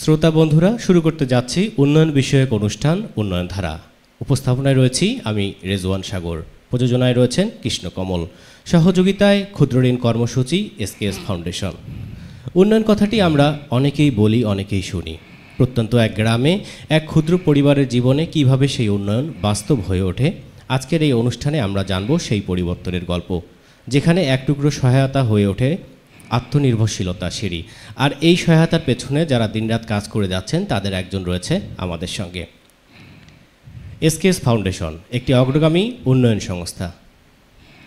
শ্রোতা বন্ধুরা, শুরু করতে যাচ্ছি উন্নয়ন বিষয়ক অনুষ্ঠান উন্নয়ন ধারা। উপস্থাপনায় রয়েছি আমি রেজওয়ান সাগর, প্রযোজনায় রয়েছেন কৃষ্ণকমল, সহযোগিতায় ক্ষুদ্রঋণ কর্মসূচি এসকেএস ফাউন্ডেশন। উন্নয়ন কথাটি আমরা অনেকেই বলি, অনেকেই শুনি। প্রত্যন্ত এক গ্রামে এক ক্ষুদ্র পরিবারের জীবনে কিভাবে সেই উন্নয়ন বাস্তব হয়ে ওঠে, আজকের এই অনুষ্ঠানে আমরা জানব সেই পরিবর্তনের গল্প, যেখানে এক টুকরো সহায়তা হয়ে ওঠে আত্মনির্ভরশীলতা সিঁড়ি। আর এই সহায়তার পেছনে যারা দিনরাত কাজ করে যাচ্ছেন তাদের একজন রয়েছে আমাদের সঙ্গে। এসকেএস ফাউন্ডেশন একটি অগ্রগামী উন্নয়ন সংস্থা,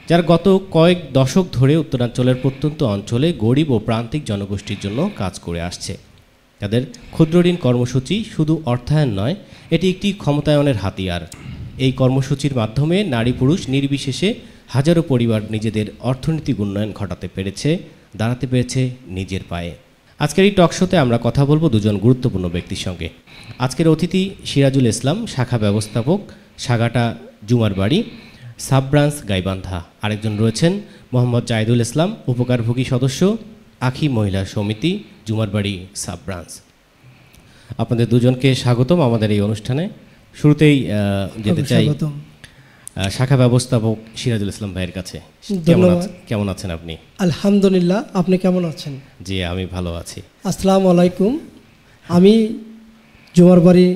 যার গত কয়েক দশক ধরে উত্তরাঞ্চলের প্রত্যন্ত অঞ্চলে গরিব ও প্রান্তিক জনগোষ্ঠীর জন্য কাজ করে আসছে। তাদের ক্ষুদ্রঋণ কর্মসূচি শুধু অর্থায়ন নয়, এটি একটি ক্ষমতায়নের হাতিয়ার। এই কর্মসূচির মাধ্যমে নারী পুরুষ নির্বিশেষে হাজারো পরিবার নিজেদের অর্থনৈতিক উন্নয়ন ঘটাতে পেরেছে, দাঁড়াতে পেরেছে নিজের পায়ে। আজকের এই টক শোতে আমরা কথা বলবো দুজন গুরুত্বপূর্ণ ব্যক্তির সঙ্গে। আজকের অতিথি সিরাজুল ইসলাম, শাখা ব্যবস্থাপক, সাগাটা জুমার বাড়ি, সাব ব্রাঞ্চ গাইবান্ধা। আরেকজন রয়েছেন মোহাম্মদ জাহিদুল ইসলাম, উপকারভোগী সদস্য, আখি মহিলা সমিতি, জুমার বাড়ি সাব ব্রাঞ্চ। আপনাদের দুজনকে স্বাগতম আমাদের এই অনুষ্ঠানে। শুরুতেই যেতে চাই শাখা ব্যবস্থাপক সিরাজুল ইসলাম ভাইয়ের কাছে। কেমন আছেন আপনি? আলহামদুলিল্লাহ, আপনি কেমন আছেন? জি, আমি ভালো আছি। আসসালামু আলাইকুম। আমি জুমারবাড়ি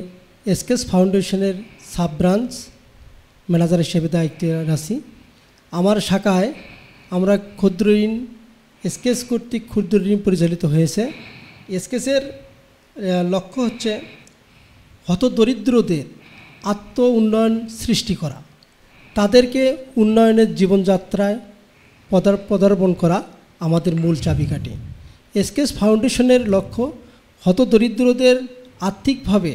এসকেএস ফাউন্ডেশনের সাব ব্রাঞ্চ ম্যানেজার হিসেবে দায়িত্বে আছি। আমার শাখায় আমরা ক্ষুদ্র ঋণ এসকেএস কর্তৃক ক্ষুদ্র ঋণ পরিচালিত হয়েছে। এসকেএসের লক্ষ্য হচ্ছে হতদরিদ্রদের আত্ম উন্নয়ন সৃষ্টি করা, তাদেরকে উন্নয়নের জীবনযাত্রায় পদার্পণ করা আমাদের মূল চাবিকাঠি। এসকেএস ফাউন্ডেশনের লক্ষ্য হতদরিদ্রদের আর্থিকভাবে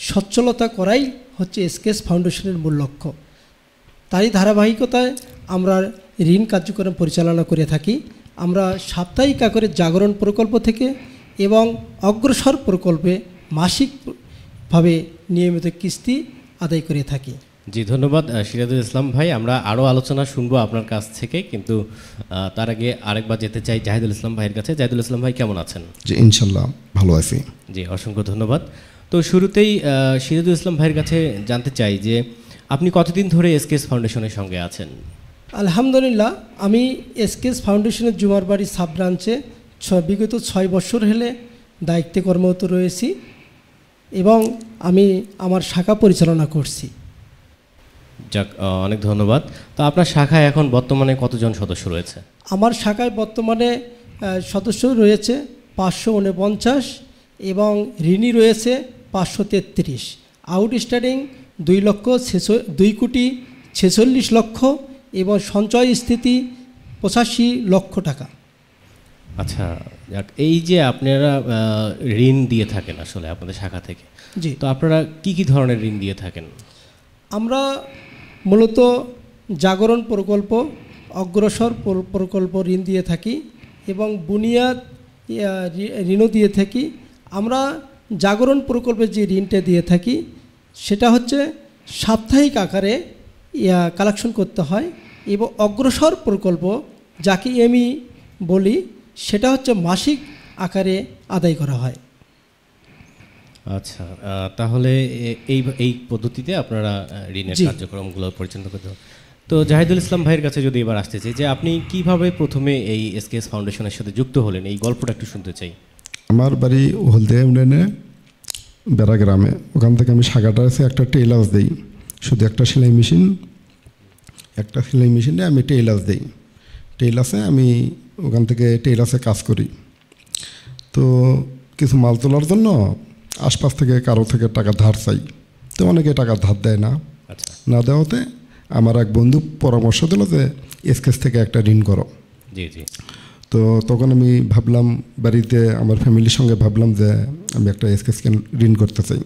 সচ্ছলতা করাই হচ্ছে এসকেএস ফাউন্ডেশনের মূল লক্ষ্য। তারই ধারাবাহিকতায় আমরা ঋণ কার্যক্রম পরিচালনা করে থাকি। আমরা সাপ্তাহিক আকারে জাগরণ প্রকল্প থেকে এবং অগ্রসর প্রকল্পে মাসিকভাবে নিয়মিত কিস্তি আদায় করে থাকি। জি, ধন্যবাদ সিরাজুল ইসলাম ভাই। আমরা আরও আলোচনা শুনবো আপনার কাছ থেকে, কিন্তু তার আগে আরেকবার যেতে চাই জাহিদুল ইসলাম ভাইয়ের কাছে। জাহিদুল ইসলাম ভাই, কেমন আছেন? জি, ইনশাল্লাহ ভালো আছি। জি, অসংখ্য ধন্যবাদ। তো শুরুতেই সিরাজুল ইসলাম ভাইয়ের কাছে জানতে চাই যে আপনি কতদিন ধরে এসকেএস ফাউন্ডেশনের সঙ্গে আছেন? আলহামদুলিল্লাহ, আমি এসকেএস ফাউন্ডেশনের জুমারবাড়ি সাব ব্রাঞ্চে বিগত 6 বছর হলে দায়িত্বে কর্মরত রয়েছি এবং আমি আমার শাখা পরিচালনা করছি। যাক, অনেক ধন্যবাদ। তো আপনার শাখায় এখন বর্তমানে কতজন সদস্য রয়েছে? আমার শাখায় বর্তমানে সদস্য রয়েছে 549 এবং ঋণী রয়েছে 533। আউটস্ট্যান্ডিং 2,46,00,000 এবং সঞ্চয় স্থিতি 85 লক্ষ টাকা। আচ্ছা, যাক, এই যে আপনারা ঋণ দিয়ে থাকেন আসলে আপনাদের শাখা থেকে, জি, তো আপনারা কি কি ধরনের ঋণ দিয়ে থাকেন? আমরা মূলত জাগরণ প্রকল্প, অগ্রসর প্রকল্প ঋণ দিয়ে থাকি এবং বুনিয়াদ ঋণও দিয়ে থাকি। আমরা জাগরণ প্রকল্পে যে ঋণটা দিয়ে থাকি সেটা হচ্ছে সাপ্তাহিক আকারে কালেকশন করতে হয় এবং অগ্রসর প্রকল্প, যাকে আমি বলি, সেটা হচ্ছে মাসিক আকারে আদায় করা হয়। আচ্ছা, তাহলে এই পদ্ধতিতে আপনারা ঋণের কার্যক্রমগুলো পরিচালনা করতে। তো জাহিদুল ইসলাম ভাইয়ের কাছে যদি এবার আসতে চাই যে আপনি কিভাবে প্রথমে এই এসকেএস ফাউন্ডেশনের সাথে যুক্ত হলেন, এই গল্পটা একটু শুনতে চাই। আমার বাড়ি হলদিয়া ইউনিয়নে বেড়া গ্রামে। ওখান থেকে আমি শাখাটা আছে একটা টেইলার্স দিই, শুধু একটা সেলাই মেশিনে আমি টেইলার্স দিই। টেইলার্সে আমি ওখান থেকে টেইলার্সে কাজ করি। তো কিছু মাল তোলার জন্য আশপাশ থেকে কারো থেকে টাকা ধার চাই, তো অনেকে টাকা ধার দেয় না। আচ্ছা, না দেওয়াতে আমার এক বন্ধু পরামর্শ দিল যে এসকেএস থেকে একটা ঋণ করো। জি জি। তো তখন আমি ভাবলাম, বাড়িতে আমার ফ্যামিলির সঙ্গে ভাবলাম যে আমি একটা এসকেএসকে ঋণ করতে চাই।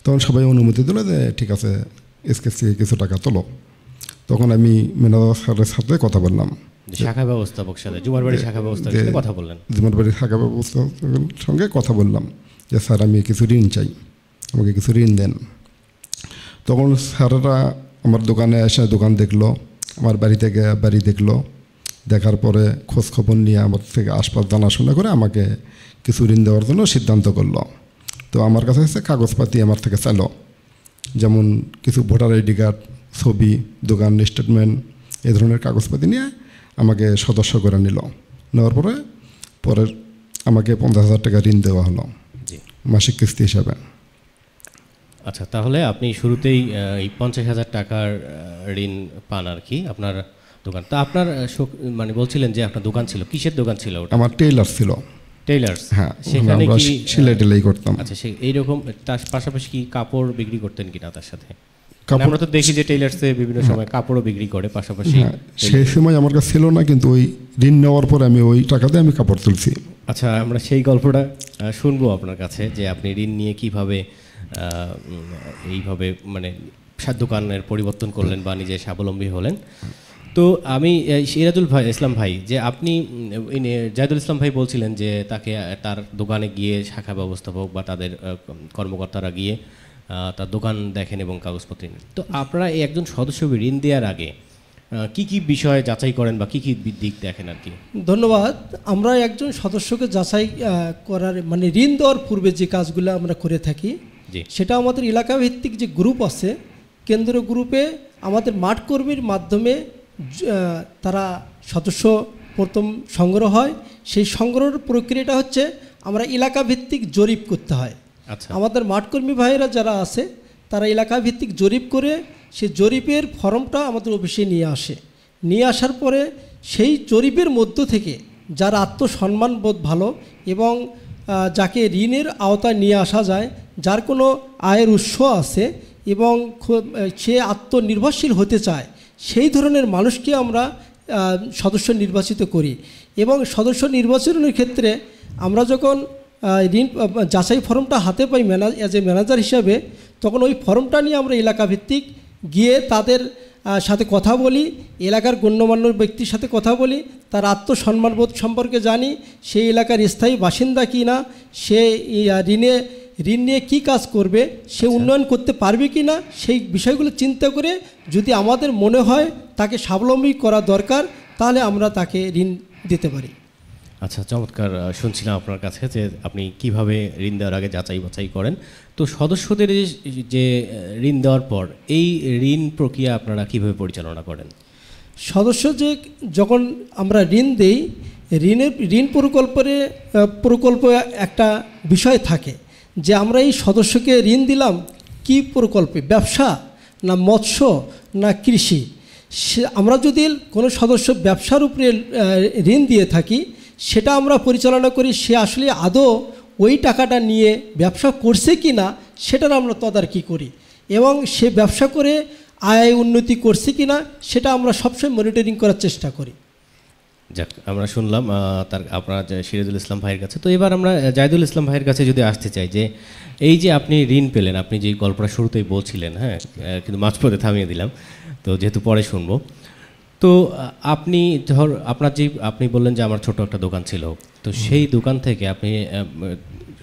তখন সবাই অনুমতি দিল যে ঠিক আছে, এসকেএস থেকে কিছু টাকা তোলো। তখন আমি ম্যানেজার স্যারের সাথে কথা বললাম, শাখা ব্যবস্থাপক সাথে, জুমারবাড়ি শাখা ব্যবস্থাপকের সাথে কথা বললেন। জুমারবাড়ি শাখা ব্যবস্থাপকের সঙ্গে কথা বললাম যে স্যার, আমি কিছু ঋণ চাই, আমাকে কিছু ঋণ দেন। তখন স্যারেরা আমার দোকানে এসে দোকান দেখলো, আমার বাড়ি থেকে বাড়ি দেখলো, দেখার পরে খোঁজখবর নিয়ে আমার থেকে আশপাশ জানাশোনা করে আমাকে কিছু ঋণ দেওয়ার জন্য সিদ্ধান্ত করলো। তো আমার কাছে হচ্ছে কাগজপাতি আমার থেকে চাইলো, যেমন কিছু ভোটার আইডি কার্ড, ছবি, দোকান স্টেটমেন্ট, এই ধরনের কাগজপাতি নিয়ে আমাকে সদস্য করে নিল। নেওয়ার পরে আমাকে 50,000 টাকা ঋণ দেওয়া হলো জি। মাসিক কিস্তি হিসাবে। আচ্ছা, তাহলে আপনি শুরুতেই এই 50,000 টাকার ঋণ পান আর কি আপনার দোকান। তা আপনার মানে বলছিলেন যে আপনার দোকান ছিল, কিসের দোকান ছিল ওটা? আমার টেইলার ছিল। টেইলার্স? হ্যাঁ, সেখানে আমরা কি সেলাই টেলাই করতাম। আচ্ছা, এইরকম তার পাশাপাশি কি কাপড় বিক্রি করতেন কিনা তার সাথে? কাপড় আমরা তো দেখি যে টেইলার্সে বিভিন্ন সময় কাপড়ও বিক্রি করে পাশাপাশি। হ্যাঁ, সেই সময় আমার কাছে ছিল না, কিন্তু ওই ঋণ নেওয়ার পরে আমি ওই টাকাতে আমি কাপড় তুলছি। আচ্ছা, আমরা সেই গল্পটা শুনবো আপনার কাছে যে আপনি ঋণ নিয়ে কিভাবে এইভাবে মানে দোকানের পরিবর্তন করলেন বা নিজে স্বাবলম্বী হলেন। তো আমি সিরাজুল ইসলাম ভাই, যে আপনি জাহিদুল ইসলাম ভাই বলছিলেন যে তাকে তার দোকানে গিয়ে শাখা ব্যবস্থাপক বা তাদের কর্মকর্তারা গিয়ে তার দোকান দেখেন এবং কাগজপত্র নেন। তো আপনারা এই একজন সদস্যকে ঋণ দেওয়ার আগে কি কি বিষয় যাচাই করেন বা কি কি দিক দেখেন আর কি? ধন্যবাদ। আমরা একজন সদস্যকে যাচাই করার মানে ঋণ দেওয়ার পূর্বে যে কাজগুলো আমরা করে থাকি, সেটা আমাদের এলাকা ভিত্তিক যে গ্রুপ আছে, কেন্দ্রীয় গ্রুপে আমাদের মাঠ কর্মীর মাধ্যমে তারা সদস্য প্রথম সংগ্রহ হয়। সেই সংগ্রহের প্রক্রিয়াটা হচ্ছে আমরা এলাকা ভিত্তিক জরিপ করতে হয়। আচ্ছা, আমাদের মাঠকর্মী ভাইয়েরা যারা আছে তারা এলাকা ভিত্তিক জরিপ করে সেই জরিপের ফর্মটা আমাদের অফিসে নিয়ে আসে। নিয়ে আসার পরে সেই জরিপের মধ্য থেকে যার আত্মসম্মানবোধ ভালো এবং যাকে ঋণের আওতায় নিয়ে আসা যায়, যার কোনো আয়ের উৎস আছে এবং সে আত্মনির্ভরশীল হতে চায়, সেই ধরনের মানুষকে আমরা সদস্য নির্বাচিত করি। এবং সদস্য নির্বাচনের ক্ষেত্রে আমরা যখন ঋণ যাচাই ফর্মটা হাতে পাই অ্যাজ এ ম্যানেজার হিসাবে, তখন ওই ফর্মটা নিয়ে আমরা এলাকা ভিত্তিক গিয়ে তাদের সাথে কথা বলি, এলাকার গণ্যমান্য ব্যক্তির সাথে কথা বলি, তার আত্মসম্মানবোধ সম্পর্কে জানি, সেই এলাকার স্থায়ী বাসিন্দা কি না, সে ঋণ নিয়ে কী কাজ করবে, সে উন্নয়ন করতে পারবে কি না, সেই বিষয়গুলো চিন্তা করে যদি আমাদের মনে হয় তাকে স্বাবলম্বী করা দরকার, তাহলে আমরা তাকে ঋণ দিতে পারি। আচ্ছা, চমৎকার শুনছিলাম আপনার কাছে যে আপনি কিভাবে ঋণ দেওয়ার আগে যাচাই বাছাই করেন। তো সদস্যদের যে ঋণ দেওয়ার পর এই ঋণ প্রক্রিয়া আপনারা কিভাবে পরিচালনা করেন? সদস্য যে যখন আমরা ঋণ দেই, ঋণ প্রকল্প একটা বিষয় থাকে যে আমরা এই সদস্যকে ঋণ দিলাম কি প্রকল্পে, ব্যবসা না মৎস্য না কৃষি। আমরা যদি কোনো সদস্য ব্যবসার উপরে ঋণ দিয়ে থাকি, সেটা আমরা পরিচালনা করি সে আসলে আদৌ ওই টাকাটা নিয়ে ব্যবসা করছে কি না সেটার আমরা তদারকি করি, এবং সে ব্যবসা করে আয় উন্নতি করছে কি না সেটা আমরা সবসময় মনিটরিং করার চেষ্টা করি। যাক, আমরা শুনলাম আপনার সিরাজুল ইসলাম ভাইয়ের কাছে। তো এবার আমরা জাহিদুল ইসলাম ভাইয়ের কাছে যদি আসতে চাই যে এই যে আপনি ঋণ পেলেন, আপনি যে গল্পটা শুরুতেই বলছিলেন, হ্যাঁ, কিন্তু মাঝপথে থামিয়ে দিলাম, তো যেহেতু পরে শুনবো। তো আপনি আপনি বললেন যে আমার ছোট একটা দোকান ছিল, তো সেই দোকান থেকে আপনি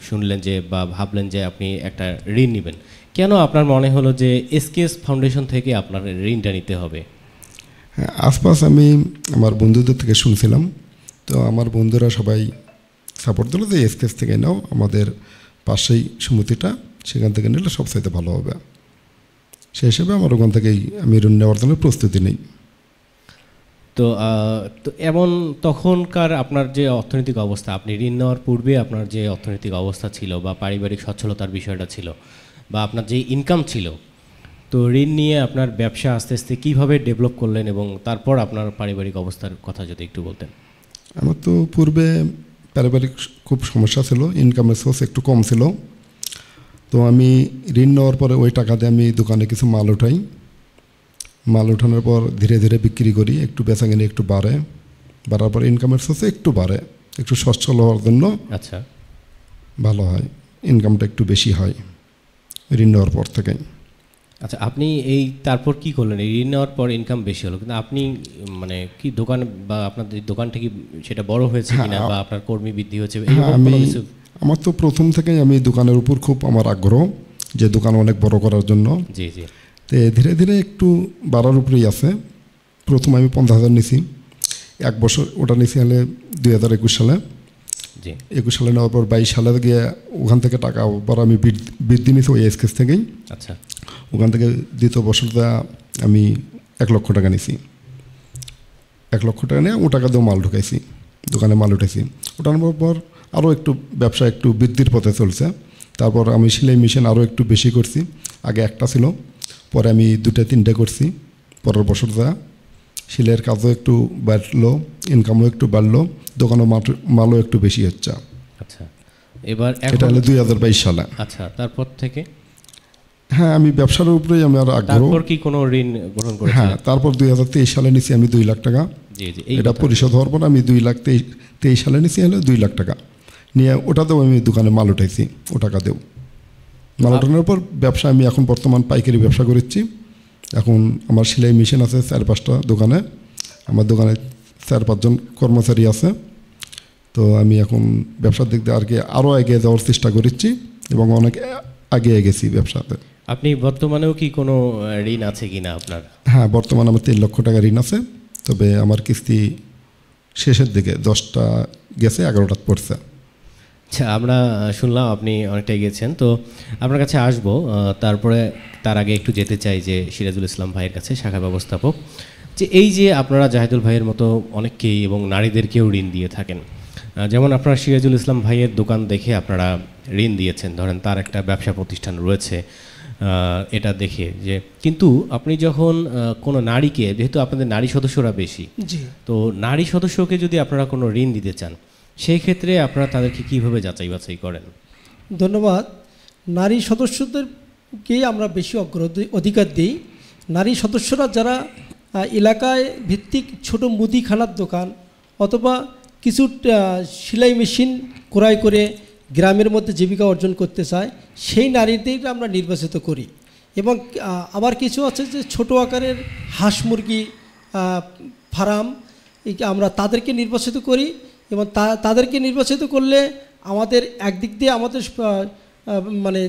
শুনলেন যে বা ভাবলেন যে আপনি একটা ঋণ নেবেন। কেন আপনার মনে হলো যে এসকেএস ফাউন্ডেশন থেকে আপনার ঋণটা নিতে হবে? হ্যাঁ, আশপাশ আমি আমার বন্ধুদের থেকে শুনছিলাম, তো আমার বন্ধুরা সবাই সাপোর্ট দিল যে এসকেএস থেকে নাও, আমাদের পাশেই সমিতিটা, সেখান থেকে নিলে সবচাইতে ভালো হবে। সেই হিসেবে আমার ওখান থেকেই আমি ঋণ নেওয়ার জন্য প্রস্তুতি নিই। তো এমন তখনকার আপনার যে অর্থনৈতিক অবস্থা, আপনি ঋণ নেওয়ার পূর্বে আপনার যে অর্থনৈতিক অবস্থা ছিল বা পারিবারিক সচ্ছলতার বিষয়টা ছিল বা আপনার যে ইনকাম ছিল, তো ঋণ নিয়ে আপনার ব্যবসা আস্তে আস্তে কীভাবে ডেভেলপ করলেন এবং তারপর আপনার পারিবারিক অবস্থার কথা যদি একটু বলতেন। আমার তো পূর্বে পারিবারিক খুব সমস্যা ছিল, ইনকামের সোর্স একটু কম ছিল। তো আমি ঋণ নেওয়ার পরে ওই টাকা দিয়ে আমি দোকানে কিছু মাল উঠাই, মাল উঠানোর পর ধীরে ধীরে বিক্রি করি, একটু বেচাকেনি একটু বাড়ার পর ইনকামের সোর্সে একটু বাড়ে, একটু সচ্ছল হওয়ার জন্য আচ্ছা ভালো হয়, ইনকামটা একটু বেশি হয় ঋণ নেওয়ার পর থেকে। আচ্ছা, আপনি তারপর কি করলেন? এই ঋণ নেওয়ার পর ইনকাম বেশি হলো, কিন্তু আপনি মানে কি দোকান বা আপনাদের দোকানটা কি সেটা বড় হয়েছে কিনা বা আপনার কর্মী বৃদ্ধি হয়েছে? আমার তো প্রথম থেকেই আমি দোকানের উপর খুব আমার আগ্রহ যে দোকান অনেক বড় করার জন্য। জি জি। তো ধীরে ধীরে একটু বাড়ার উপরেই আছে। প্রথম আমি 50,000 নিছি, 1 বছর ওটা নিছি হলে 2021 সালে। জি 21 সালে নেওয়ার পর 22 সালে গিয়ে ওখান থেকে টাকা আবার আমি বৃদ্ধি নিয়েছি ওই এসকেস থেকেই। আচ্ছা ওখান থেকে দ্বিতীয় বছরটা আমি 1 লক্ষ টাকা নিয়েছি। 1 লক্ষ টাকা নিয়ে ও টাকা দিয়েও মাল ঢুকাইছি, দোকানে মাল উঠেছি। ওঠানোর পর আরও একটু ব্যবসা একটু বৃদ্ধির পথে চলছে। তারপর আমি সেলাই মেশিন আরও একটু বেশি করছি। আগে একটা ছিল, পরে আমি 2-3টে করছি। পরের বছরটা সেলাইয়ের কাজও একটু বাড়লো, ইনকামও একটু বাড়লো, দোকানও মালও একটু বেশি হচ্ছে। আচ্ছা এবার এটা হলো 2022 সালে। আচ্ছা তারপর থেকে হ্যাঁ, আমি ব্যবসার উপরেই আমি আর আগ্রহ। তারপর কি কোনো ঋণ গ্রহণ করেছেন? হ্যাঁ, তারপর 2023 সালে নিছি আমি 2 লাখ টাকা। জি জি এটা পরিশোধ হওয়ার পর আমি 2023 সালে নিছি হলো 2 লাখ টাকা নিয়ে ওটাতেও আমি দোকানে মাল উঠাইছি। ও টাকা দেও মাল উঠানোর পর ব্যবসা আমি এখন বর্তমান পাইকারি ব্যবসা করছি। এখন আমার সেলাই মেশিন আছে 4-5টা দোকানে। আমার দোকানে 4-5 জন কর্মচারী আছে। তো আমি এখন ব্যবসার দিক দিয়ে আর কি আরও এগিয়ে যাওয়ার চেষ্টা করছি এবং অনেক এগিয়ে গেছি ব্যবসাতে। আপনি বর্তমানেও কি কোনো ঋণ আছে কিনা আপনার? হ্যাঁ, বর্তমানে আমার 3 লক্ষ টাকা ঋণ আছে। তবে আমার কিস্তি শেষের দিকে 10টা গেছে, 11টা পড়ছে। আচ্ছা আমরা শুনলাম আপনি অনেকটাই গেছেন, তো আপনার কাছে আসবো। তারপরে তার আগে একটু যেতে চাই যে সিরাজুল ইসলাম ভাইয়ের কাছে, শাখা ব্যবস্থাপক, যে এই যে আপনারা জাহিদুল ভাইয়ের মতো অনেককেই এবং নারীদেরকেও ঋণ দিয়ে থাকেন। যেমন আপনারা সিরাজুল ইসলাম ভাইয়ের দোকান দেখে আপনারা ঋণ দিয়েছেন, ধরেন তার একটা ব্যবসা প্রতিষ্ঠান রয়েছে এটা দেখে, যে কিন্তু আপনি যখন কোনো নারীকে, যেহেতু আপনাদের নারী সদস্যরা বেশি, জি, তো নারী সদস্যকে যদি আপনারা কোনো ঋণ দিতে চান, সেই ক্ষেত্রে আপনারা তাদেরকে কীভাবে যাচাই বাছাই করেন? ধন্যবাদ। নারী সদস্যদেরকেই আমরা বেশি অধিকার দিই। নারী সদস্যরা যারা এলাকায় ভিত্তিক ছোট মুদিখানার দোকান অথবা কিছু সেলাই মেশিন ক্রয় করে গ্রামের মধ্যে জীবিকা অর্জন করতে চায়, সেই নারীদের আমরা নির্বাচিত করি। এবং আবার কিছু আছে যে ছোট আকারের হাঁস মুরগি ফার্ম, আমরা তাদেরকে নির্বাচিত করি। এবং তাদেরকে নির্বাচিত করলে আমাদের একদিক দিয়ে আমাদের মানে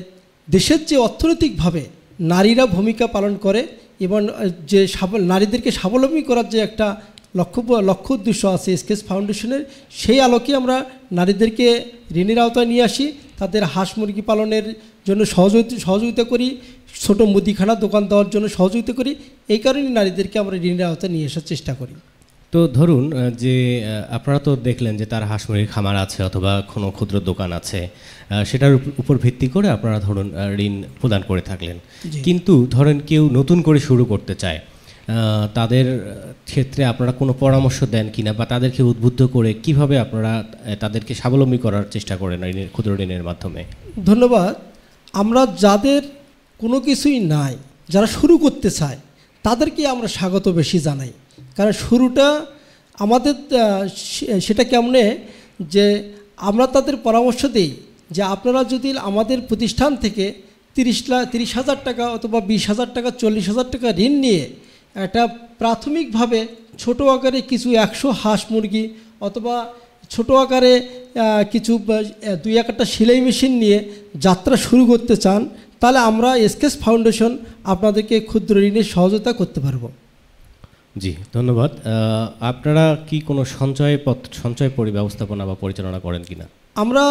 দেশের যে অর্থনৈতিকভাবে নারীরা ভূমিকা পালন করে এবং যে নারীদেরকে স্বাবলম্বী করার যে একটা লক্ষ্য উদ্দেশ্য আছে এসকেএস ফাউন্ডেশনের, সেই আলোকে আমরা নারীদেরকে ঋণের আওতায় নিয়ে আসি। তাদের হাঁস মুরগি পালনের জন্য সহযোগিতা করি, ছোট মুদিখানা দোকান দেওয়ার জন্য সহযোগিতা করি। এই কারণে নারীদেরকে আমরা ঋণের আওতায় নিয়ে আসার চেষ্টা করি। তো ধরুন যে আপনারা তো দেখলেন যে তার হাঁস মুরগির খামার আছে অথবা কোনো ক্ষুদ্র দোকান আছে, সেটার উপর ভিত্তি করে আপনারা ধরুন ঋণ প্রদান করে থাকলেন। কিন্তু ধরেন কেউ নতুন করে শুরু করতে চায়, তাদের ক্ষেত্রে আপনারা কোনো পরামর্শ দেন কিনা, বা তাদেরকে উদ্বুদ্ধ করে কিভাবে আপনারা তাদেরকে স্বাবলম্বী করার চেষ্টা করেন ক্ষুদ্র ঋণের মাধ্যমে? ধন্যবাদ। আমরা যাদের কোনো কিছুই নাই, যারা শুরু করতে চায়, তাদেরকে আমরা স্বাগত বেশি জানাই। কারণ শুরুটা আমাদের সেটা কেমনে যে আমরা তাদের পরামর্শ দিই যে আপনারা যদি আমাদের প্রতিষ্ঠান থেকে 30,000 টাকা অথবা 20,000 টাকা, 40,000 টাকা ঋণ নিয়ে একটা প্রাথমিকভাবে ছোট আকারে কিছু 100 হাঁস মুরগি অথবা ছোট আকারে কিছু 2-1টা সেলাই মেশিন নিয়ে যাত্রা শুরু করতে চান, তাহলে আমরা এসকেএস ফাউন্ডেশন আপনাদেরকে ক্ষুদ্র ঋণের সহযোগিতা করতে পারবো। জি ধন্যবাদ। আপনারা কি কোনো সঞ্চয় ব্যবস্থাপনা বা পরিচালনা করেন কিনা? আমরা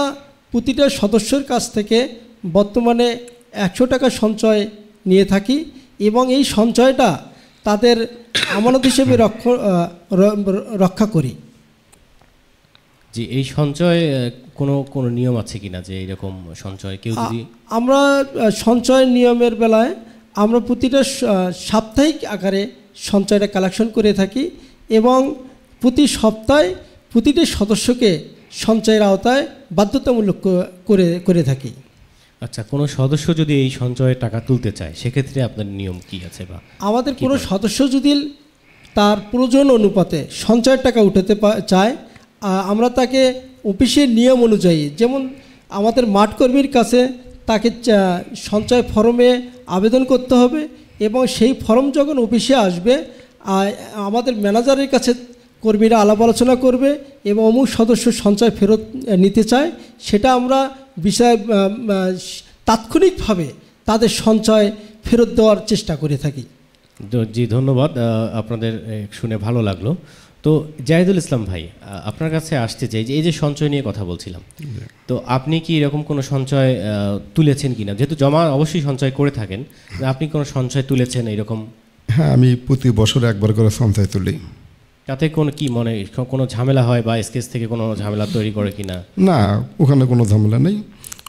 প্রতিটা সদস্যের কাছ থেকে বর্তমানে 100 টাকা সঞ্চয় নিয়ে থাকি এবং এই সঞ্চয়টা তাদের আমানত হিসেবে রক্ষা করি। জি, এই সঞ্চয় কোনো নিয়ম আছে কিনা যে এইরকম সঞ্চয় কেউ যদি? আমরা সঞ্চয় নিয়মের বেলায় আমরা প্রতিটা সাপ্তাহিক আকারে সঞ্চয়টা কালেকশন করে থাকি এবং প্রতি সপ্তাহে প্রতিটি সদস্যকে সঞ্চয়ের আওতায় বাধ্যতামূলক করে থাকি। আচ্ছা, কোনো সদস্য যদি এই সঞ্চয়ের টাকা তুলতে চায়, সেক্ষেত্রে আপনার নিয়ম কি আছে? বা আমাদের কোনো সদস্য যদি তার প্রয়োজন অনুপাতে সঞ্চয়ের টাকা উঠাতে চায়, আমরা তাকে অফিসের নিয়ম অনুযায়ী, যেমন আমাদের মাঠ কর্মীর কাছে তাকে সঞ্চয় ফর্মে আবেদন করতে হবে এবং সেই ফর্ম যখন অফিসে আসবে আমাদের ম্যানেজারের কাছে কর্মীরা আলাপ আলোচনা করবে এবং অমুক সদস্য সঞ্চয় ফেরত নিতে চায়, সেটা আমরা তাৎক্ষণিকভাবে তাদের সঞ্চয় ফেরত দেওয়ার চেষ্টা করে থাকি। জি ধন্যবাদ, আপনাদের শুনে ভালো লাগলো। তো জাহিদুল ইসলাম ভাই, আপনার কাছে আসতে চাই যে এই যে সঞ্চয় নিয়ে কথা বলছিলাম, তো আপনি কি এরকম কোনো সঞ্চয় তুলেছেন কিনা? যেহেতু জমা অবশ্যই সঞ্চয় করে থাকেন, আপনি কোনো সঞ্চয় তুলেছেন এরকম? হ্যাঁ, আমি প্রতি বছরে একবার করে সঞ্চয় তুলি। তাতে কোনো কি মনে কোনো ঝামেলা হয় বা স্কেচ থেকে কোনো ঝামেলা তৈরি করে কিনা? না, ওখানে কোনো ঝামেলা নেই।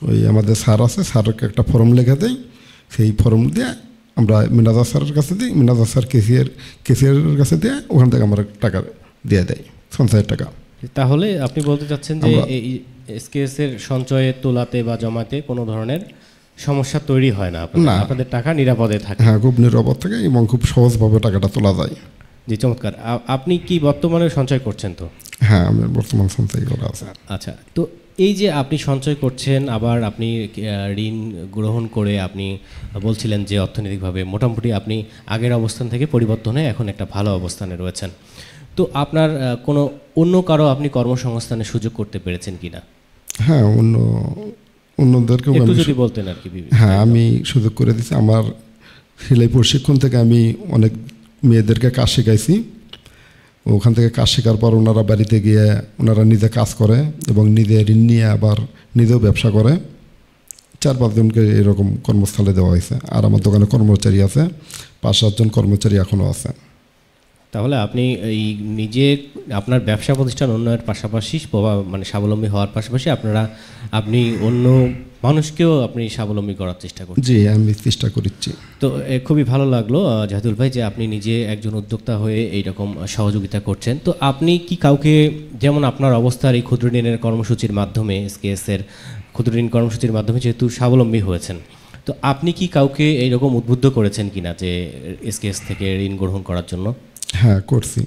ওই আমাদের স্যার আছে, স্যারকে একটা ফর্ম লেখা দেয়, সেই ফর্ম দিয়ে আমরা মিনাজার স্যারের কাছে দিই, মিনাজার স্যার কেসিয়ারের কাছে দিয়ে ওখান থেকে আমার টাকা দিয়ে দেয়, সঞ্চয়ের টাকা। তাহলে আপনি বলতে চাচ্ছেন যে এই এসকেএসের সঞ্চয়ে তোলাতে বা জমাতে কোনো ধরনের সমস্যা তৈরি হয় না, আপনাদের টাকা নিরাপদে থাকে? হ্যাঁ, খুব নিরাপদ থাকে এবং খুব সহজভাবে টাকাটা তোলা যায়। জি, চমৎকার। আপনি কি বর্তমানে সঞ্চয় করছেন? তো হ্যাঁ, আমি বর্তমান সঞ্চয় করা আছে। আচ্ছা, তো এই যে আপনি সঞ্চয় করছেন, আবার আপনি ঋণ গ্রহণ করে আপনি বলছিলেন যে অর্থনৈতিকভাবে মোটামুটি আপনি আগের অবস্থান থেকে পরিবর্তন হয়ে এখন একটা ভালো অবস্থানে রয়েছেন, তো আপনার কোনো অন্য কারো আপনি কর্মসংস্থানের সুযোগ করতে পেরেছেন কিনা? হ্যাঁ, অন্যদেরকেও একটু যদি বলতেন আর কি। হ্যাঁ, আমি সুযোগ করে দিচ্ছি। আমার সেলাই প্রশিক্ষণ থেকে আমি অনেক মেয়েদেরকে কাজ শেখাইছি। ওখান থেকে কাজ শেখার পর ওনারা বাড়িতে গিয়ে ওনারা নিজে কাজ করে এবং নিজে ঋণ নিয়ে আবার নিজেও ব্যবসা করে। 4-5 জনকে এরকম কর্মস্থলে দেওয়া হয়েছে। আর আমার দোকানে কর্মচারী আছে, 5-7 জন কর্মচারী এখনও আছে। তাহলে আপনি এই নিজে আপনার ব্যবসা প্রতিষ্ঠান উন্নয়নের পাশাপাশি মানে স্বাবলম্বী হওয়ার পাশাপাশি আপনি অন্য মানুষকেও আপনি স্বাবলম্বী করার চেষ্টা করছেন? জি, আমি চেষ্টা করছি। তো খুবই ভালো লাগলো জাহিদুল ভাই যে আপনি নিজে একজন উদ্যোক্তা হয়ে এইরকম সহযোগিতা করছেন। তো আপনি কি কাউকে, যেমন আপনার অবস্থার এই ক্ষুদ্র ঋণের কর্মসূচির মাধ্যমে, এসকেএসের ক্ষুদ্র ঋণ কর্মসূচির মাধ্যমে যেহেতু স্বাবলম্বী হয়েছেন, তো আপনি কি কাউকে এইরকম উদ্বুদ্ধ করেছেন কিনা যে এসকেএস থেকে ঋণ গ্রহণ করার জন্য? হ্যাঁ, করছি।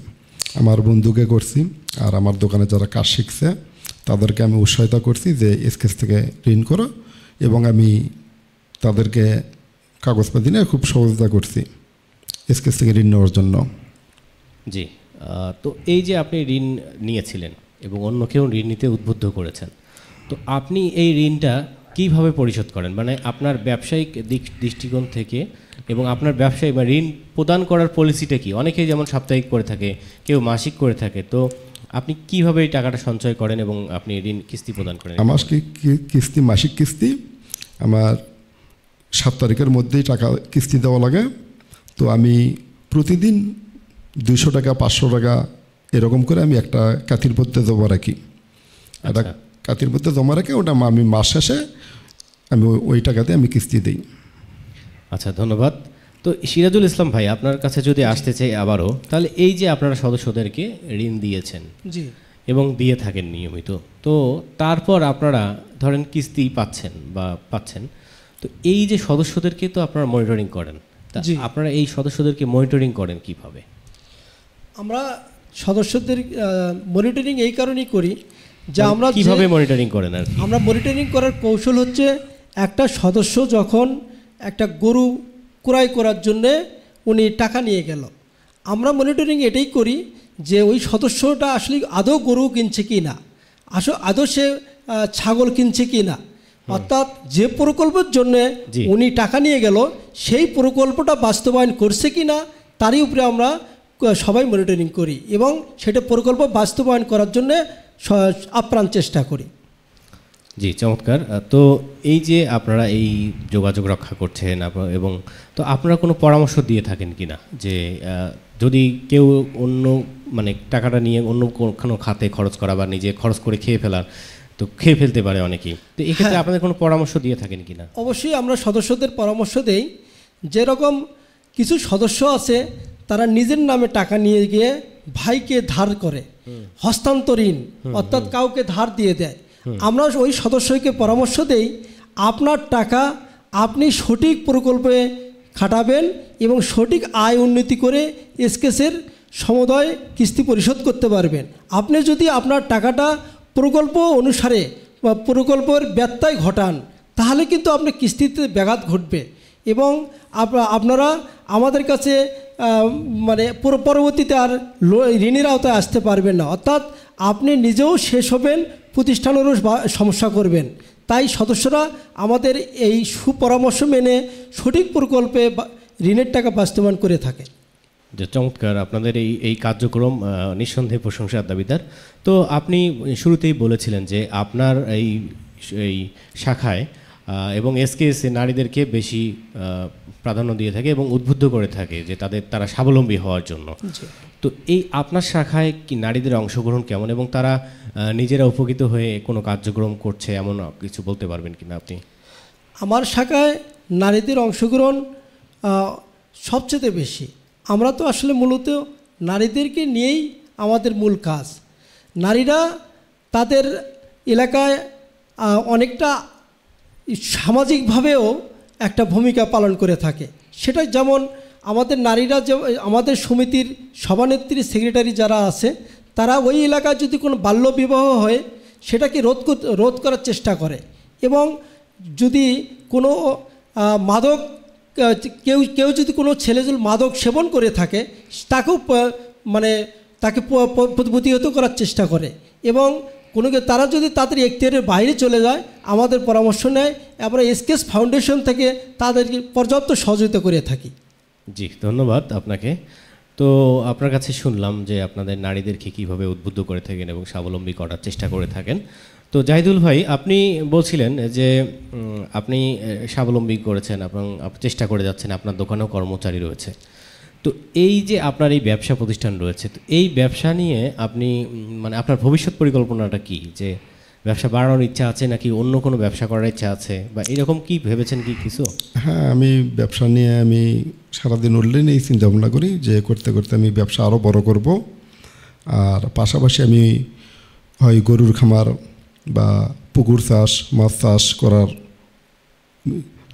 আমার বন্ধুকে করছি, আর আমার দোকানে যারা কাজ শিখছে তাদেরকে আমি উৎসাহিত করছি যে এসকেএস থেকে ঋণ করো, এবং আমি তাদেরকে কাগজপাতি নিয়ে খুব সহযোগিতা করছি এসকেএস থেকে ঋণ নেওয়ার জন্য। জি, তো এই যে আপনি ঋণ নিয়েছিলেন এবং অন্যকেও ঋণ নিতে উদ্বুদ্ধ করেছেন, তো আপনি এই ঋণটা কিভাবে পরিশোধ করেন? মানে আপনার ব্যবসায়িক দৃষ্টিকোণ থেকে, এবং আপনার ব্যবসায়ী বা ঋণ প্রদান করার পলিসিটা কি? অনেকেই যেমন সাপ্তাহিক করে থাকে, কেউ মাসিক করে থাকে, তো আপনি কিভাবে এই টাকাটা সঞ্চয় করেন এবং আপনি ঋণ কিস্তি প্রদান করেন? আমার কিস্তি মাসিক কিস্তি আমার 7 তারিখের মধ্যেই টাকা কিস্তি দেওয়া লাগে। তো আমি প্রতিদিন 200 টাকা 500 টাকা এরকম করে আমি একটা কাতির পত্রে জমা রাখি। একটা কাতির পত্রে জমা রাখি, ওটা আমি মাস শেষে আমি ওই টাকাতে আমি কিস্তি দিই। আচ্ছা, ধন্যবাদ। তো সিরাজুল ইসলাম ভাই, আপনার কাছে যদি আসতে চাই আবারও, তাহলে এই যে আপনারা সদস্যদেরকে ঋণ দিয়েছেন, জি, এবং দিয়ে থাকেন নিয়মিত, তো তারপর আপনারা ধরেন কিস্তি পাচ্ছেন, তো এই যে সদস্যদেরকে তো আপনারা মনিটরিং করেন, তা আপনারা এই সদস্যদেরকে মনিটরিং করেন কিভাবে? আমরা সদস্যদের মনিটরিং এই কারণেই করি যে আমরা কিভাবে মনিটরিং করেন? আর আমরা মনিটরিং করার কৌশল হচ্ছে, একটা সদস্য যখন একটা গরু ক্রয় করার জন্যে উনি টাকা নিয়ে গেল, আমরা মনিটরিং এটাই করি যে ওই সদস্যটা আসলে আদৌ গরু কিনছে কি না, আদৌ সে ছাগল কিনছে কি না, অর্থাৎ যে প্রকল্পের জন্যে উনি টাকা নিয়ে গেল সেই প্রকল্পটা বাস্তবায়ন করছে কি না তারই উপরে আমরা সবাই মনিটরিং করি, এবং সেটা প্রকল্প বাস্তবায়ন করার জন্যে আপ্রাণ চেষ্টা করি। জি, চমৎকার। তো এই যে আপনারা এই যোগাযোগ রক্ষা করছেন, এবং তো আপনারা কোনো পরামর্শ দিয়ে থাকেন কিনা যে যদি কেউ অন্য মানে টাকাটা নিয়ে অন্য কোনো খাতে খরচ করা বা নিজে খরচ করে খেয়ে ফেলতে পারে অনেকেই, তো এক্ষেত্রে আপনাদের কোনো পরামর্শ দিয়ে থাকেন কিনা? অবশ্যই আমরা সদস্যদের পরামর্শ দেই। যেরকম কিছু সদস্য আছে তারা নিজের নামে টাকা নিয়ে গিয়ে ভাইকে ধার করে, হস্তান্তরীণ, অর্থাৎ কাউকে ধার দিয়ে দেয়। আমরা ওই সদস্যকে পরামর্শ দেই, আপনার টাকা আপনি সঠিক প্রকল্পে খাটাবেন এবং সঠিক আয় উন্নতি করে এসকেএসের সমুদয় কিস্তি পরিশোধ করতে পারবেন। আপনি যদি আপনার টাকাটা প্রকল্প অনুসারে বা প্রকল্পের ব্যত্যয় ঘটান, তাহলে কিন্তু আপনার কিস্তিতে ব্যাঘাত ঘটবে এবং আপনারা আমাদের কাছে মানে পরবর্তীতে আর ঋণের আওতায় আসতে পারবেন না, অর্থাৎ আপনি নিজেও শেষ হবেন, প্রতিষ্ঠানেরও সমস্যা করবেন। তাই সদস্যরা আমাদের এই সুপরামর্শ মেনে সঠিক প্রকল্পে ঋণের টাকা বাস্তবায়ন করে থাকে। যে চমৎকার আপনাদের এই কার্যক্রম নিঃসন্দেহে প্রশংসার দাবিদার। তো আপনি শুরুতেই বলেছিলেন যে আপনার এই শাখায় এবং এসকেএসে নারীদেরকে বেশি প্রাধান্য দিয়ে থাকে এবং উদ্বুদ্ধ করে থাকে যে তারা স্বাবলম্বী হওয়ার জন্য। তো এই আপনার শাখায় কি নারীদের অংশগ্রহণ কেমন এবং তারা নিজেরা উপকৃত হয়ে কোনো কার্যক্রম করছে এমন কিছু বলতে পারবেন কিনা আপনি? আমার শাখায় নারীদের অংশগ্রহণ সবচেয়ে বেশি। আমরা তো আসলে মূলত নারীদেরকে নিয়েই আমাদের মূল কাজ। নারীরা তাদের এলাকায় অনেকটা সামাজিকভাবেও একটা ভূমিকা পালন করে থাকে। সেটা যেমন আমাদের নারীরা যে আমাদের সমিতির সভানেত্রী সেক্রেটারি যারা আছে তারা ওই এলাকায় যদি কোনো বাল্যবিবাহ হয় সেটাকে রোধ করার চেষ্টা করে, এবং যদি কোনো মাদক কেউ যদি কোনো ছেলে যদি মাদক সেবন করে থাকে তাকেও তাকে প্রতিহত করার চেষ্টা করে, এবং তারা যদি তাদের এখতিয়ারের বাইরে চলে যায় আমাদের পরামর্শ নেয়। আমরা এসকেএস ফাউন্ডেশন থেকে তাদেরকে পর্যাপ্ত সহযোগিতা করে থাকি। জি, ধন্যবাদ আপনাকে। তো আপনার কাছে শুনলাম যে আপনাদের নারীদেরকে কীভাবে উদ্বুদ্ধ করে থাকেন এবং স্বাবলম্বী করার চেষ্টা করে থাকেন। তো জাহিদুল ভাই, আপনি বলছিলেন যে আপনি স্বাবলম্বী করেছেন এবং চেষ্টা করে যাচ্ছেন, আপনার দোকানেও কর্মচারী রয়েছে। তো এই যে আপনার এই ব্যবসা প্রতিষ্ঠান রয়েছে, তো এই ব্যবসা নিয়ে আপনি আপনার ভবিষ্যৎ পরিকল্পনাটা কি? যে ব্যবসা বাড়ানোর ইচ্ছা আছে নাকি অন্য কোনো ব্যবসা করার ইচ্ছা আছে বা এরকম কি ভেবেছেন কি কিছু? হ্যাঁ, আমি ব্যবসা নিয়ে আমি সারাদিন উঠলে এই চিন্তা ভাবনা করি যে করতে করতে আমি ব্যবসা আরও বড় করব। আর পাশাপাশি আমি হয় গরুর খামার বা পুকুর চাষ, মাছ চাষ করার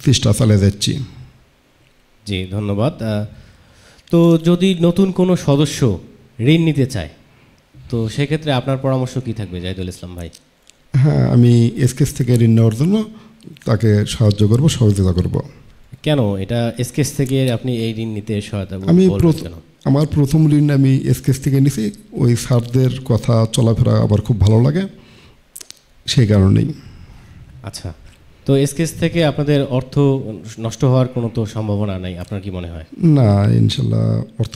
চেষ্টা চালিয়ে যাচ্ছি। জি, ধন্যবাদ। তো যদি নতুন কোনো সদস্য ঋণ নিতে চায় তো সেক্ষেত্রে আপনার পরামর্শ কী থাকবে জাহিদুল ইসলাম ভাই? হ্যাঁ, আমি এসকেএস থেকে ঋণ নেওয়ার জন্য তাকে সাহায্য করব, সহযোগিতা করব। কেন এটা এসকেএস থেকে আপনি এই ঋণ নিতে সহায়তা? আমার প্রথম ঋণ আমি এসকেএস থেকে নিছি। ওই স্যারদের কথা চলাফেরা আমার খুব ভালো লাগে, সেই কারণেই। আচ্ছা, তো এসকেএস থেকে আপনাদের অর্থ নষ্ট হওয়ার কোনো তো সম্ভাবনা নাই, আপনার কি মনে হয়? না, ইনশাল্লাহ অর্থ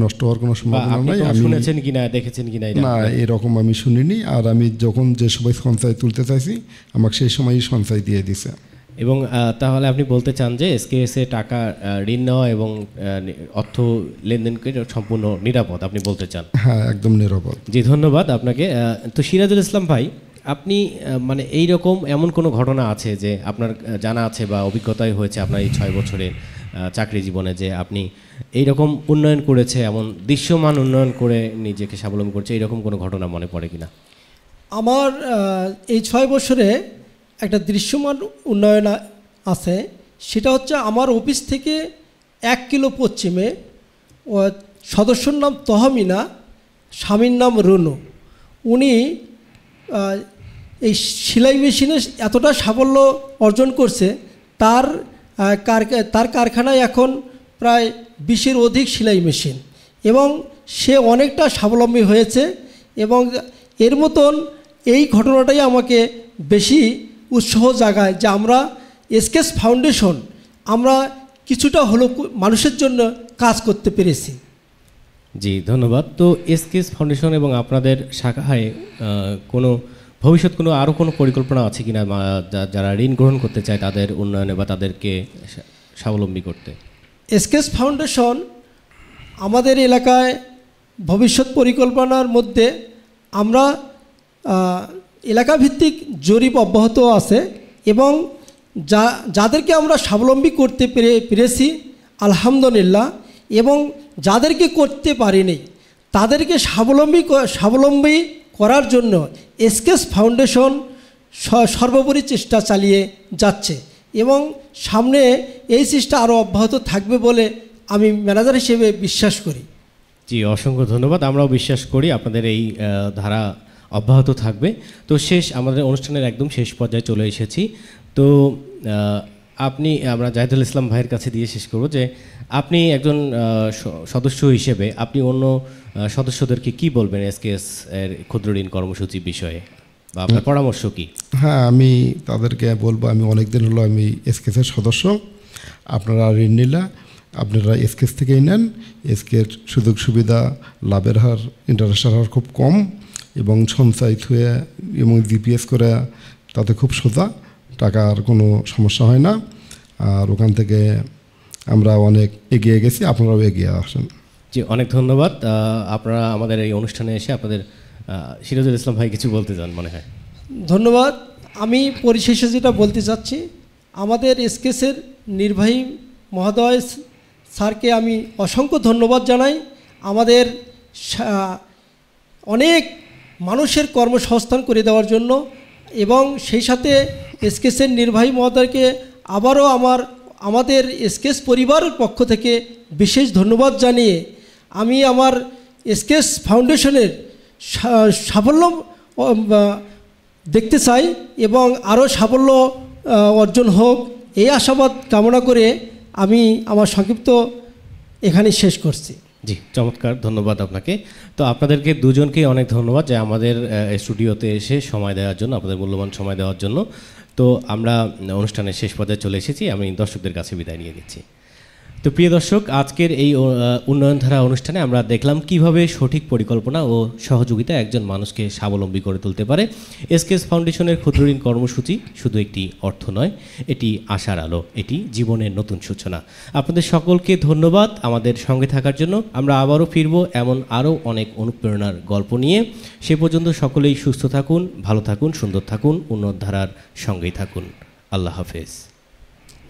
নষ্ট হওয়ার কোনো সম্ভাবনা নাই। আমি শুনেছেন কিনা, দেখেছেন কিনা? না, এরকম আমি শুনিনি। আর আমি যখন যে সময় সঞ্চয় তুলতে চাইছি আমাকে সেই সময়ই সঞ্চয় দিয়ে দিছে। এবং তাহলে আপনি বলতে চান যে এসকেএসে টাকা ঋণ নেওয়া এবং অর্থ লেনদেন করে সম্পূর্ণ নিরাপদ, আপনি বলতে চান? হ্যাঁ, একদম নিরাপদ। জি, ধন্যবাদ আপনাকে। তো সিরাজুল ইসলাম ভাই, আপনি এই রকম এমন কোনো ঘটনা আছে যে আপনার জানা আছে বা অভিজ্ঞতায় হয়েছে আপনার এই 6 বছরের চাকরি জীবনে যে আপনি এইরকম উন্নয়ন করেছে, এমন দৃশ্যমান উন্নয়ন করে নিজেকে স্বাবলম্বী করছে, এইরকম কোনো ঘটনা মনে পড়ে কিনা? আমার এই 6 বছরে একটা দৃশ্যমান উন্নয়ন আছে। সেটা হচ্ছে আমার অফিস থেকে 1 কিলো পশ্চিমে সদস্যর নাম তহমিনা, স্বামীর নাম রনু। উনি এই সেলাই মেশিনে এতটা সাফল্য অর্জন করছে, তার কারখানায় এখন প্রায় 20-এর অধিক সেলাই মেশিন, এবং সে অনেকটা স্বাবলম্বী হয়েছে। এবং এর মতন এই ঘটনাটাই আমাকে বেশি উৎসাহ জাগায় যে আমরা এসকেএস ফাউন্ডেশন আমরা কিছুটা হলেও মানুষের জন্য কাজ করতে পেরেছি। জি, ধন্যবাদ। তো এসকেএস ফাউন্ডেশন এবং আপনাদের শাখায় কোনো ভবিষ্যৎ আরও কোনো পরিকল্পনা আছে কিনা যারা ঋণ গ্রহণ করতে চায় তাদের উন্নয়নে বা তাদেরকে স্বাবলম্বী করতে? এসকেএস ফাউন্ডেশন আমাদের এলাকায় ভবিষ্যৎ পরিকল্পনার মধ্যে আমরা এলাকাভিত্তিক জরিপ অব্যাহত আছে, এবং যাদেরকে আমরা স্বাবলম্বী করতে পেরেছি আলহামদুলিল্লাহ, এবং যাদেরকে করতে পারিনি তাদেরকে স্বাবলম্বী করার জন্য এসকেএস ফাউন্ডেশন সর্বোপরি চেষ্টা চালিয়ে যাচ্ছে, এবং সামনে এই চেষ্টা আরও অব্যাহত থাকবে বলে আমি ম্যানেজার হিসেবে বিশ্বাস করি। জি, অসংখ্য ধন্যবাদ। আমরাও বিশ্বাস করি আপনাদের এই ধারা অব্যাহত থাকবে। তো আমাদের অনুষ্ঠানের একদম শেষ পর্যায়ে চলে এসেছি। তো আমরা জাহিদুল ইসলাম ভাইয়ের কাছে দিয়ে শেষ করব যে আপনি একজন সদস্য হিসেবে আপনি অন্য সদস্যদেরকে কি বলবেন এসকেএস এর ক্ষুদ্র ঋণ কর্মসূচি বিষয়ে, বা আপনার পরামর্শ কি? হ্যাঁ, আমি তাদেরকে বলবো, আমি অনেক দিন হলো আমি এসকেএসের সদস্য। আপনারা ঋণ নিলে আপনারা এসকেস থেকেই নেন। এসকের সুযোগ সুবিধা, লাভের হার, ইন্টারেস্টের হার খুব কম এবং সঞ্চয় থুয়ে এবং জিপিএস করে তাতে খুব সোজা, টাকার কোনো সমস্যা হয় না। আর ওখান থেকে আমরা অনেক এগিয়ে গেছি, আপনারাও এগিয়ে আসেন। জি, অনেক ধন্যবাদ। আপনারা আমাদের এই অনুষ্ঠানে এসে আপনাদের সিরাজুল ইসলাম ভাই কিছু বলতে চান মনে হয়। ধন্যবাদ। আমি পরিশেষে যেটা বলতে চাচ্ছি, আমাদের এসকেসের নির্বাহী মহোদয় স্যারকে আমি অসংখ্য ধন্যবাদ জানাই। আমাদের অনেক মানুষের কর্মসংস্থান করে দেওয়ার জন্য, এবং সেই সাথে এসকেসের নির্বাহী মহোদয়কে আবারও আমাদের এসকেস পরিবারের পক্ষ থেকে বিশেষ ধন্যবাদ জানিয়ে আমি আমার এসকেস ফাউন্ডেশনের সাফল্য দেখতে চাই এবং আরও সাফল্য অর্জন হোক, এই আশাবাদ কামনা করে আমি আমার সংক্ষিপ্ত এখানে শেষ করছি। জি, চমৎকার, ধন্যবাদ আপনাকে। তো আপনাদেরকে দুজনকেই অনেক ধন্যবাদ যে আমাদের স্টুডিওতে এসে সময় দেওয়ার জন্য, আপনাদের মূল্যবান সময় দেওয়ার জন্য। তো আমরা অনুষ্ঠানের শেষ পর্যায়ে চলে এসেছি, আমি দর্শকদের কাছে বিদায় নিয়ে দিচ্ছি। তো প্রিয় দর্শক, আজকের এই উন্নয়নধারা অনুষ্ঠানে আমরা দেখলাম কিভাবে সঠিক পরিকল্পনা ও সহযোগিতা একজন মানুষকে স্বাবলম্বী করে তুলতে পারে। এসকেএস ফাউন্ডেশনের ক্ষুদ্র ঋণ কর্মসূচি শুধু একটি অর্থ নয়, এটি আশার আলো, এটি জীবনের নতুন সূচনা। আপনাদের সকলকে ধন্যবাদ আমাদের সঙ্গে থাকার জন্য। আমরা আবারও ফিরব এমন আরও অনেক অনুপ্রেরণার গল্প নিয়ে। সে পর্যন্ত সকলেই সুস্থ থাকুন, ভালো থাকুন, সুন্দর থাকুন, উন্নতধারার সঙ্গেই থাকুন। আল্লাহ হাফেজ।